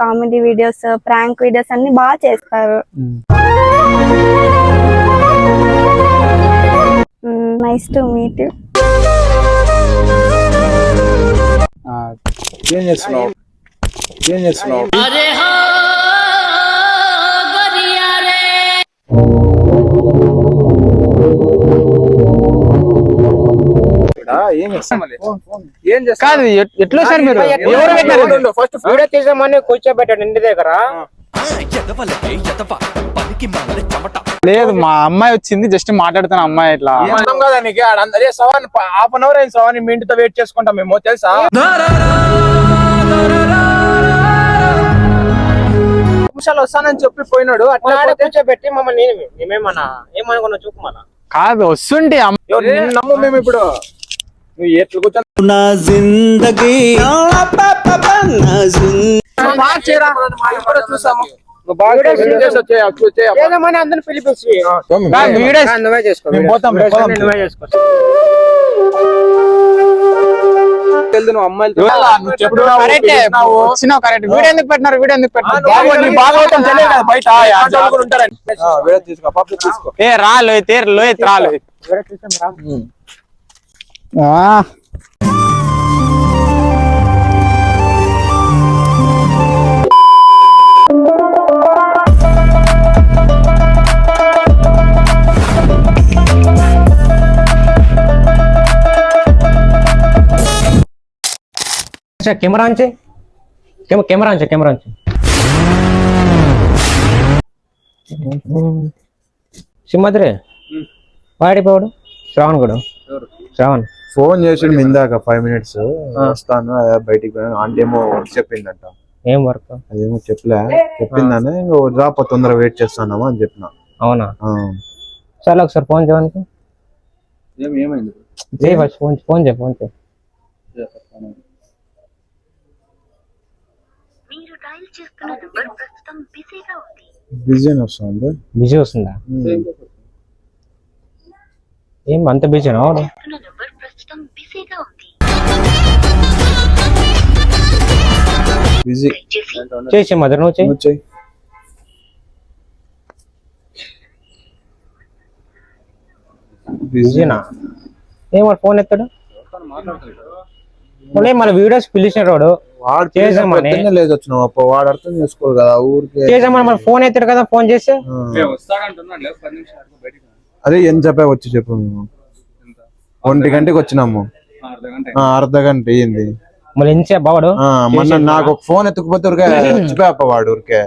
Comedy videos, prank videos అన్ని బాగా చేస్తారు. Nice to meet. ఏం చేస్తున్నావు? కాదు ఎట్లా సార్ మీరు ఎవరు పెట్టారు? ఫస్ట్ వీడియో తీసామని కూర్చోబెట్టాడు ఇంటి దగ్గర. లేదు మా అమ్మాయి వచ్చింది, జస్ట్ మాట్లాడుతున్నా. అమ్మాయి ఇట్లా అర్థం కదా నీకు? అదే సవాన్ హాఫ్ అన్ అవర్ అయింది సవాన్, మీ ఇంటితో వెయిట్ చేసుకుంటాం మేము తెలుసా? నిమిషాలు వస్తానని చెప్పి పోయినాడు. అట్లా కూర్చోబెట్టి మమ్మల్ని మేమేమన్నా ఏమనుకున్నా చూపు మన కాదు వస్తుంటే నమ్ము మేము ఇప్పుడు నువ్వు ఎట్లు కూర్చొని చూసాము. అందరిని పిలిపించి నువ్వే చేసుకో. నువ్వు అమ్మాయిలు కరెక్ట్. వీడియో ఎందుకు పెట్టినారు? వీడియో ఎందుకు పెట్టినారు? ఏ రా లోహిత్, లోహిత్ రా లోహిత్. కెమెరా అంచే కెమెరా అంచే సింహాద్రి వాడిపోయాడు. శ్రావణ్ ఫోన్ చేసాడు ఇందాక 5 minutes వస్తాను బయటికి ఆంటీ ఏమో వర్క్ చెప్పిందంట. ఏం వర్క్? అదేమో చెప్పిందని రా తొందరగా వెయిట్ చేస్తానమ్మా అని చెప్పిన. అవునా? సరే ఒకసారి ఫోన్ చేయడానికి. ఫోన్ చేయి. బిజీ వస్తుందా? ఏం అంత బిజీనా? చేసి మదర్ నువ్వు చెయ్యి. బిజీనా? ఏం వాడు ఫోన్ ఎత్తాడు? మన వీడియోస్ పిలిచిన వాడు లేదు వచ్చినావు వాడు అర్థం చేసుకోరు కదా ఊరికి చేసామని మన ఫోన్ ఎత్తాడు కదా. ఫోన్ చేస్తే అదే ఎంత చెప్పా వచ్చి చెప్పు. మేము 1 గంటకి వచ్చినాము. అర్ధ గంట అయ్యింది. మళ్ళీ ఎంచే బావాడు మొన్న నాకు ఒక ఫోన్ ఎత్తుకుపోతే ఊరికే వచ్చిపోయప్ప వాడు ఊరికే.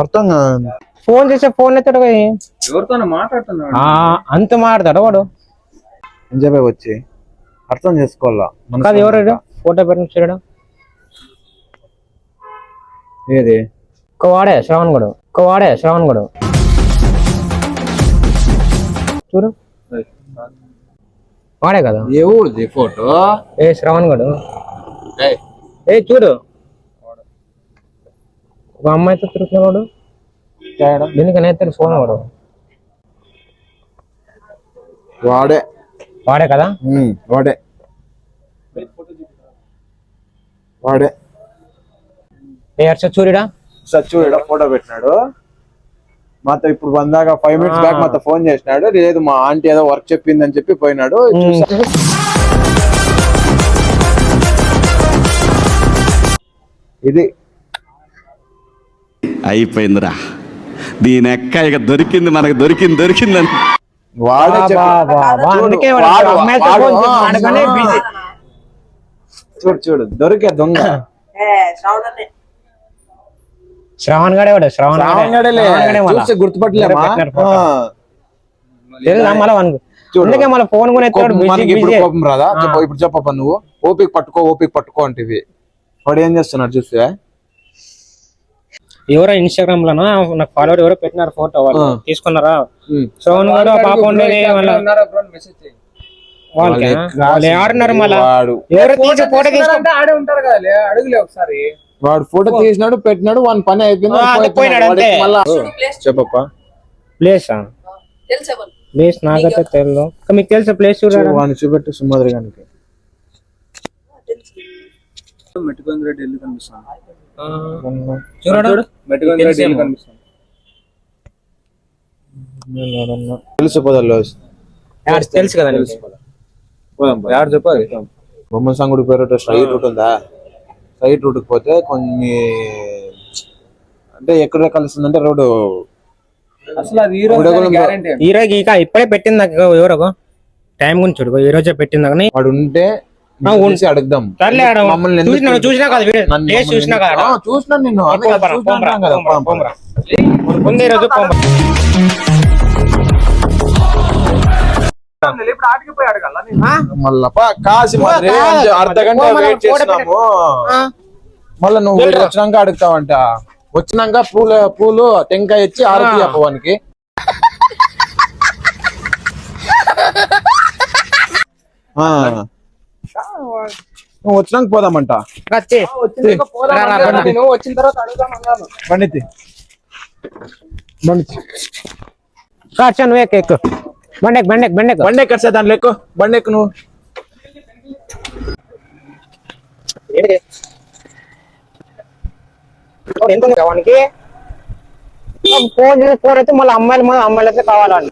అర్థం ఫోన్ చేసే ఫోన్ ఎత్తాడు. ఎవరితో మాట్లాడుతున్నాడు? అంత మాట్లాడతాడు వాడు. ఏం చెప్పా వచ్చి అర్థం చేసుకోవాలా. ఎవరు ఫోటో పెట్టడం? ఏది వాడే శ్రావణ్ గడు చూడు. వాడే కదా. ఏ ఊరిది ఫోటో? శ్రావణ్ గడు. చూడు ఒక అమ్మాయితో తిరుగుతున్నాడు. దీనికనే ఎత్తాడు ఫోన్ వాడు. వాడే కదా. వాడే సచ్చూరిడా ఫోటో పెట్టినాడు మాతో. ఇప్పుడు వందాక 5 minutes బ్యాక్ మాతో ఫోన్ చేసినాడు. లేదు మా ఆంటీ ఏదో వర్క్ చెప్పిందని చెప్పి పోయినాడు. ఇది అయిపోయిందిరా, దీని ఎక్క ఇక దొరికింది, మనకు దొరికిందని చూడు దొరికే దొంగ శ్రావణ్ గడే. గుర్తుపట్టలేమా? మళ్ళీ ఫోన్ ఇప్పుడు కోపం రాదా? ఇప్పుడు చెప్పప్ప నువ్వు ఓపిక పట్టుకో అంటివి. వాడు ఏం చేస్తున్నాడు చూస్తే? ఎవరో ఇన్స్టాగ్రామ్ లో నాకు ఫాలోవర్ ఎవరో పెట్టినారు ఫోటో. వాళ్ళు తీసుకున్నారా? శ్రావణ్ గడు పాప ఉండేది వాళ్ళకి ఆడున్నారు. మళ్ళీ ఎవరో తీసి ఫోటో తీసుకుంటే ఆడే ఉంటారు కదా. అడుగులే ఒకసారి. వాడు ఫోటో తీసినాడు పెట్టినాడు వాని పని అయిపోయింది పోయినాడు అంతే. మళ్ళా చెప్పప్పా ప్లేస్ ప్లేస్ నాకైతే తెలియదు మీకు తెలుసా ప్లేస్ చూడండి వాడిని చూపెట్టు సుమాధురి గానికి చూడండి తెలుసు పోదల్లో తెలుసు కదా చెప్పాలి బొమ్మ సంగుడి పేరు స్ట్రైట్ రూట్ ఉందా స్ట్రైట్ రూట్ పోతే కొన్ని అంటే ఎక్కడ కలుస్తుందంటే రోడ్డు అసలు అది ఈ రోజు ఇక ఇప్పుడే పెట్టింది నాకు ఎవరో టైం గురించి చూడు ఈ రోజే పెట్టింది కానీ వాడు ఉంటే అడుగుదాం చూసినా కదా ప్లేస్ చూసినా కదా చూసినా నిన్ను ముందు ఈ రోజు మళ్ళా కాసి అర్ధ గంట వెయిట్ చేసినాము మళ్ళా నువ్వు వచ్చినాక అడుగుతావంట వచ్చినాక పూలు టెంకాయ ఇచ్చి ఆరతి అప్పవానికి నువ్వు వచ్చినాక పోదామంట వచ్చిన తర్వాత అడుగుదాం పండితి ఎక్కు బండి ఎక్కడ దాంట్లో ఎక్కువ బండి ఎక్కు నువ్వు వానికి ఫోన్ అయితే మళ్ళీ అమ్మాయిలు అయితే కావాలని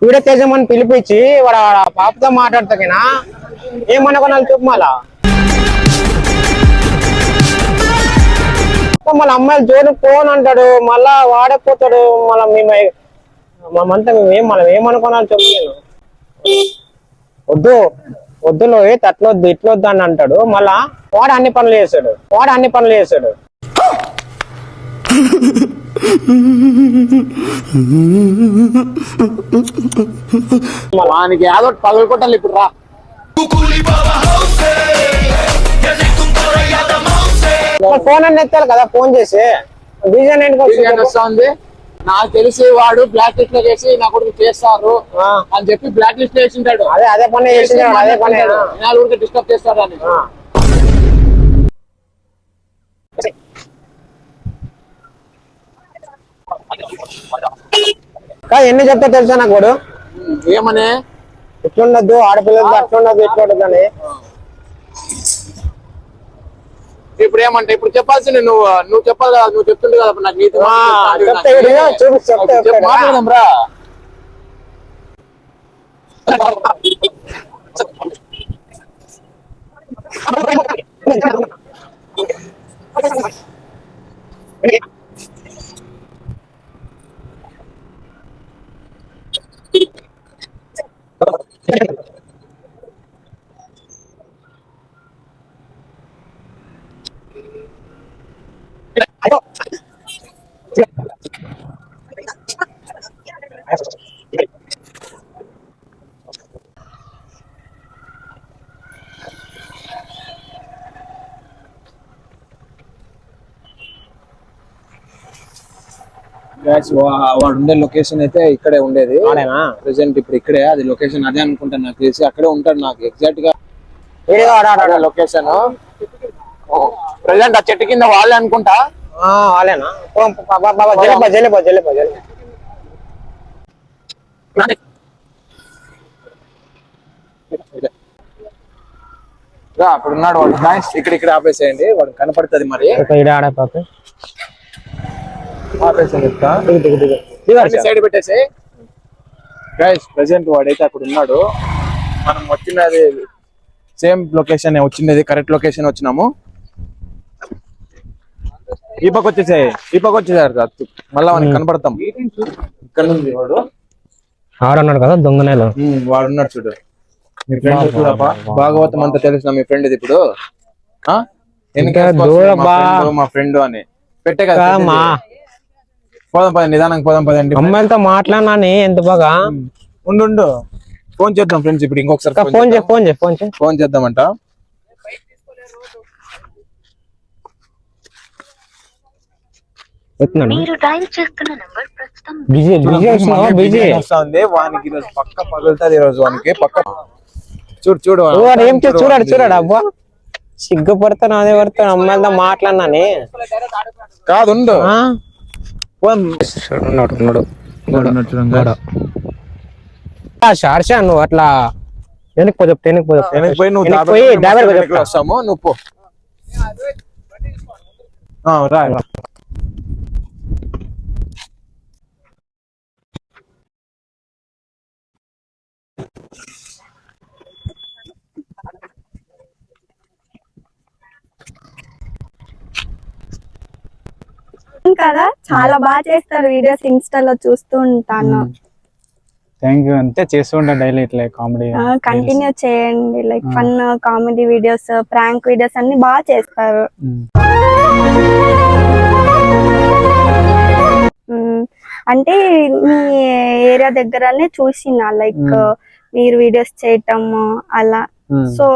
వీడియో తేజమని పిలిపించి వాడు పాపతో మాట్లాడతాకేనా ఏమనుకున్నాను చెప్పు మళ్ళా అమ్మాయిలు జోడు ఫోన్ అంటాడు మళ్ళా వాడకపోతాడు మళ్ళా మేమంతా మనం ఏమనుకున్నాను చెప్పు నేను వద్దులో తట్లొద్దు ఇట్లొద్దు అని అంటాడు మళ్ళా వాడు అన్ని పనులు చేస్తాడు వానికి ఏదో పగలు కొట్టాలి ఇప్పుడు రా ఫోన్ అని ఎత్తాలి కదా ఫోన్ చేసి వస్తుంది నాకు తెలిసి వాడు బ్లాక్ లిస్ట్ లో చేసి నా కొడుకు చేస్తారు అని చెప్పి బ్లాక్ లిస్ట్ చేసింటాడు అదే పని అదే పని డిస్టర్బ్ చేస్తాడు అని ఎన్ని చెప్తా తెలుసా నాకు వాడు ఏమనే ఇట్లుండద్దు ఆడపిల్లలతో అట్లుండదు ఇట్లుండదు అని ఇప్పుడు ఏమంటే ఇప్పుడు చెప్పాల్సింది నువ్వు చెప్పాలి కదా నువ్వు చెప్తుండే కదా నాకు నీతో మాట్లాడదాం రా వాడు ఉండే లొకేషన్ అయితే ఇక్కడే ఉండేది ప్రెసెంట్ ఇప్పుడు ఇక్కడే అది లొకేషన్ అదే అనుకుంటాను నాకు తెలిసి అక్కడే ఉంటాడు నాకు ఎగ్జాక్ట్ గా లొకేషన్ ప్రెసెంట్ ఆ చెట్టు కింద వాళ్ళే అనుకుంటా వాళ్ళేనా అక్కడ ఉన్నాడు వాడు ఇక్కడ ఆపేసేయండి వాడు కనపడుతుంది మరి సైడ్ పెట్టేసి గైస్ ప్రెసెంట్ వాడైతే అక్కడ ఉన్నాడు మనం వచ్చినది సేమ్ లొకేషన్ వచ్చినది కరెక్ట్ లొకేషన్ వచ్చినాము ఈ పక్క వచ్చేసారు మళ్ళా వాడికి కనపడతాం ఇక్కడ నుంచి వాడు ఆడున్నాడు కదా దొంగనేలో వాడున్నాడు చూడు మీ ఫ్రెండ్ భాగవతం అంతా తెలిసిన మీ ఫ్రెండ్ ఇది ఇప్పుడు మా ఫ్రెండ్ అని పెట్టే కదా పోదాం పదండి నిదానంగా పోదాం పదండి అమ్మాయిలతో మాట్లాడినా ఎంత బాగా ఉండు ఫోన్ చేద్దాం ఫ్రెండ్స్ ఇప్పుడు ఇంకొకసారి ఫోన్ చేద్దామంట వస్తుంది వానికి ఈరోజు పక్క పగులుతుంది ఈరోజు వానికి పక్క చూడు చూడాడు అబ్బా సిగ్గుపడతాను అదే పడతాను అమ్మాయిలతో మాట్లాడినానే కాదు ఉండు. షార్షా నువ్వు అట్లా వెనక్కి పోయి నువ్వు డ్రైవర్ వస్తాము నువ్వు పో. రా రా. కదా చాలా బాగా చేస్తారు వీడియోస్, ఇన్స్టాలో చూస్తూ ఉంటాను. Thank you. అంతే చేస్తూ ఉంటాను డైలీ ఇట్లా కామెడీ. కంటిన్యూ చేయండి, like fun comedy videos, prank videos అన్ని బాగా చేస్తారు. అంటే మీ ఏరియా దగ్గరనే చూసిన లైక్ మీరు వీడియోస్ చేయటం అలా, సో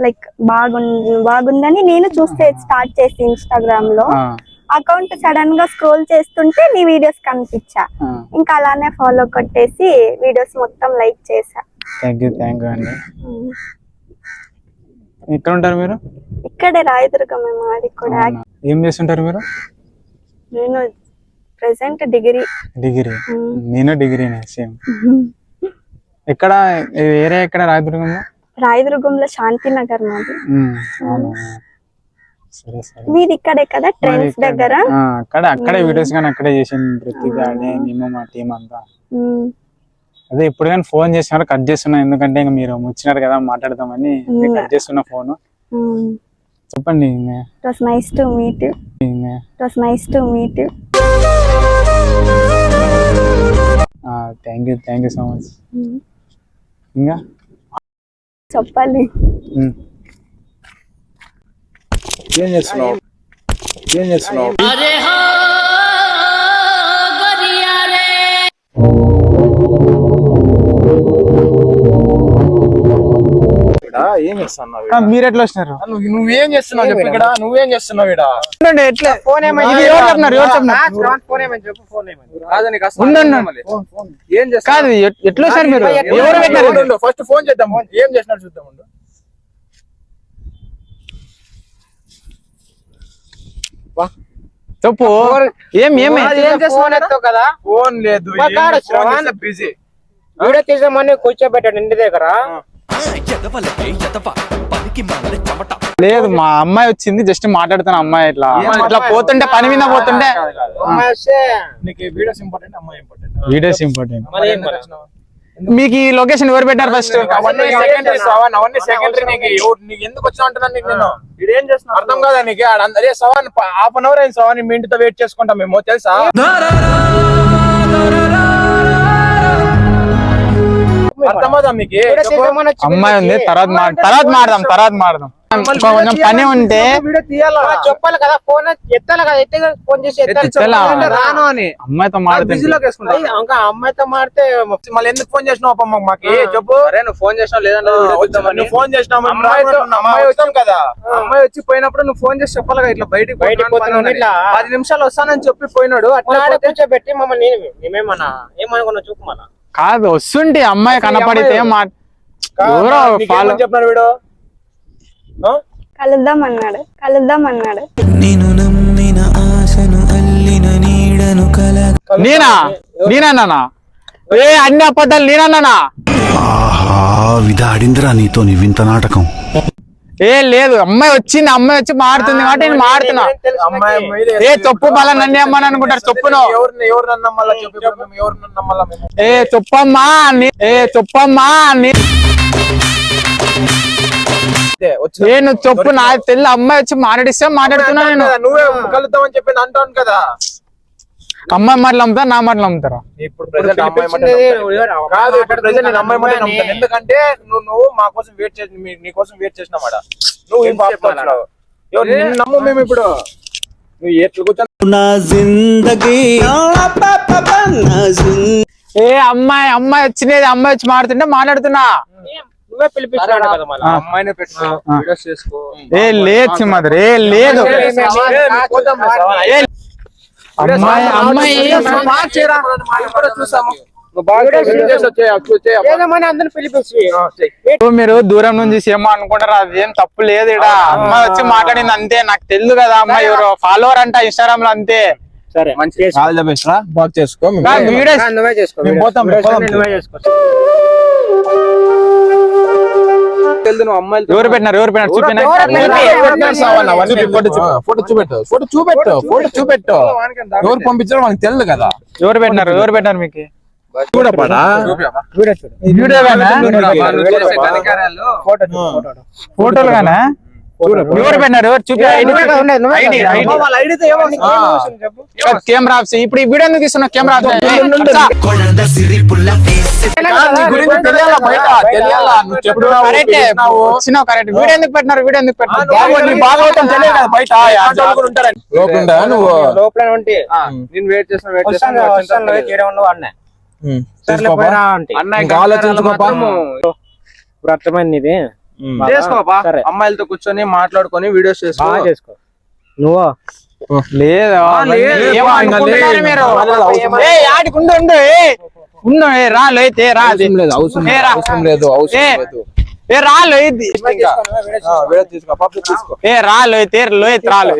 లైక్ బాగుందని నేను చూస్తే స్టార్ట్ చేసి ఇన్స్టాగ్రామ్ లో అకౌంట్ సడన్ గా స్క్రోల్ చేస్తుంటే నీ వీడియోస్ కనిపించా, ఇంకా అలానే ఫాలో కొట్టేసి వీడియోస్ మొత్తం లైక్ చేసా. థ్యాంక్ యూ అండి. ఎక్కడ ఉంటారు మీరు? ఇక్కడే రాయదుర్గం. మాది కూడా. ఏం చేస్తుంటారు మీరు? నేను ప్రెసెంట్ డిగ్రీ. నేను డిగ్రీనే సేమ్. ఎక్కడ ఏరియా ఎక్కడ రాయదుర్గంలో? రాయదుర్గంలో శాంతినగర్ మాది. సరే సరే. మీది ఇక్కడే కదా ట్రైన్స్ దగ్గర? అక్కడే వీడియోస్ కానీ అక్కడే చేసాను ప్రతిదాన్ని మేము మా టీం అంతా. అదే ఇప్పుడు కానీ ఫోన్ చేసినారు కట్ చేస్తున్నా, ఎందుకంటే ఇంకా మీరు వచ్చినారు కదా మాట్లాడదామని కట్ చేస్తున్నా ఫోన్. చెప్పండి. It was nice to meet you. It was nice to meet you. Thank you so much. ఇంకా చెప్పాలి. ఏం చేస్తున్నావు? ఏం చేస్తున్నావు? మీరు ఎట్లా వచ్చినారు? నువ్వేం చేస్తున్నావు చెప్పు. ఇక్కడ నువ్వేం చేస్తున్నావు? ఎట్లా ఫోన్ కాదు ఎట్లా సార్ మీరు ఎవరు పెట్టారు? ఫస్ట్ ఫోన్ చేద్దాం, ఏం చేసినారు చూద్దాం. చెప్పు. ఏం కదా ఫోన్ లేదు, బిజీ. వీడియో తీసామని కూర్చోబెట్టాడు ఇంటి దగ్గర. లేదు మా అమ్మాయి వచ్చింది, జస్ట్ మాట్లాడుతాను. అమ్మాయి ఇట్లా పోతుంటే పని మీద పోతుంటే వీడియోస్ ఇంపార్టెంట్. మీకు ఈ లొకేషన్ ఎవరు పెట్టారు ఫస్ట్? ఎందుకు వచ్చా అంటున్నా నీకు నేను అర్థం కాదా నీకు? అదే సవాన్ హాఫ్ అన్ అవర్ అయింది సవాన్, మీ ఇంటితో వెయిట్ చేసుకుంటాం మేము తెలుసా? అర్థమవుదా మీకు? అమ్మాయి ఉంది, తర్వాత మాడదాం. కొంచెం పని ఉంటే చెప్పాలి కదా, ఫోన్ ఎత్తాలి కదా, ఫోన్ చేసి రాను అని అమ్మాయితో మాట్లాడుతుంది. ఇంకా అమ్మాయితో మాడితే మళ్ళీ ఎందుకు ఫోన్ చేసినావు మాకు చెప్పు. నువ్వు ఫోన్ చేసినావు లేదన్నా? నువ్వు ఫోన్ చేసినావు, అమ్మాయి వచ్చాం కదా, అమ్మాయి వచ్చి పోయినప్పుడు నువ్వు ఫోన్ చేసి చెప్పాలి కదా, ఇట్లా బయటికి పోతున్నాను, ఇట్లా 10 నిమిషాలు వస్తానని చెప్పి పోయినాడు. అట్లా కూర్చోబెట్టి మమ్మల్ని మేమేమన్నా ఏమనుకున్నా చూపు. మళ్ళా కాదు వస్తుంటే అమ్మాయి కనపడితే ఎవరో చెప్పినారు వీడు కలుద్దాం అన్నాడు. నేను నమ్మిన ఆశను అల్లిన నీడను నేనా అన్ని అబద్ధాలు నేనన్నానా? విధాడిందిరా నీతో నీ వింత నాటకం. లేదు అమ్మాయి వచ్చి మారుతుంది కాబట్టి నేను మారుతున్నా. చెప్పు మళ్ళా నన్ను ఏమని అనుకుంటారు? చెప్పును. చెప్పమ్మా నేను చెప్పు. నా తెల్ల అమ్మాయి వచ్చి మాట్లాడిస్తే మాట్లాడుతున్నా. నేను నువ్వే కలుద్దామని చెప్పింది అంటాను కదా. అమ్మాయి మాటలు అమ్ముతారా నా మాటలు అమ్ముతారా? ఎందుకంటే నువ్వు మా కోసం వెయిట్ చేసి నీ కోసం వెయిట్ చేసినా మాట. నువ్వు నమ్ము మేము ఇప్పుడు నువ్వు ఎట్లు కూర్చొని అమ్మాయి వచ్చినది, అమ్మాయి వచ్చి మాట్లాడుతుంటే మాట్లాడుతున్నా. నువ్వే పిలిపిస్తున్నాడు కదా మళ్ళీ. అమ్మాయిని పెట్టుకో, వీడియోస్ చేసుకో. లేదు మదర్ లేదు. అమ్మాయి చూసాము ఏదేమని అందరిని పిలిపించి ఇప్పుడు మీరు దూరం నుంచి ఏమో అనుకుంటారు, అదేం తప్పు లేదు. ఇక్కడ అమ్మాయి వచ్చి మాట్లాడింది అంతే. నాకు తెలుసు కదా అమ్మాయి ఎవరు ఫాలోవర్ అంట ఇన్స్టాగ్రామ్ లో అంతే. సరే ఆల్ ద బెస్ట్ రా, బాగా చేసుకో. వీడియోస్ నువ్వే చేసుకో, మేము పోతాం, నువ్వే చేసుకో. ఎవరు పెట్టినారు చూపినా ఫోటో చూపెట్టు. ఎవరు పంపించారో మనకు తెలియదు కదా. ఎవరు పెట్టినారు మీకు చూడపడా వీడియో గానా ఫోటోలు గానా ఎవరు పెట్టినారు కెమెరా ఆఫ్ ఇప్పుడు ఈ వీడియో ఎందుకు తీస్తున్నా కెమెరా కరెక్ట్ వీడియో ఎందుకు పెట్టినారు భాగవతం తెలియదు కదా బయట నువ్వు లోపల ఉంటే నేను వెయిట్ చేస్తాను ఆలోచించుకోపా. ఇప్పుడు అర్థమైంది ఇది. చేసుకోపా, అమ్మాయిలతో కూర్చొని మాట్లాడుకొని వీడియోస్ చేసుకో. నువ్వు లేదు రాలు అయితే అవసరం లేదు రాలు తీసుకో. రాలు అయితే రాలు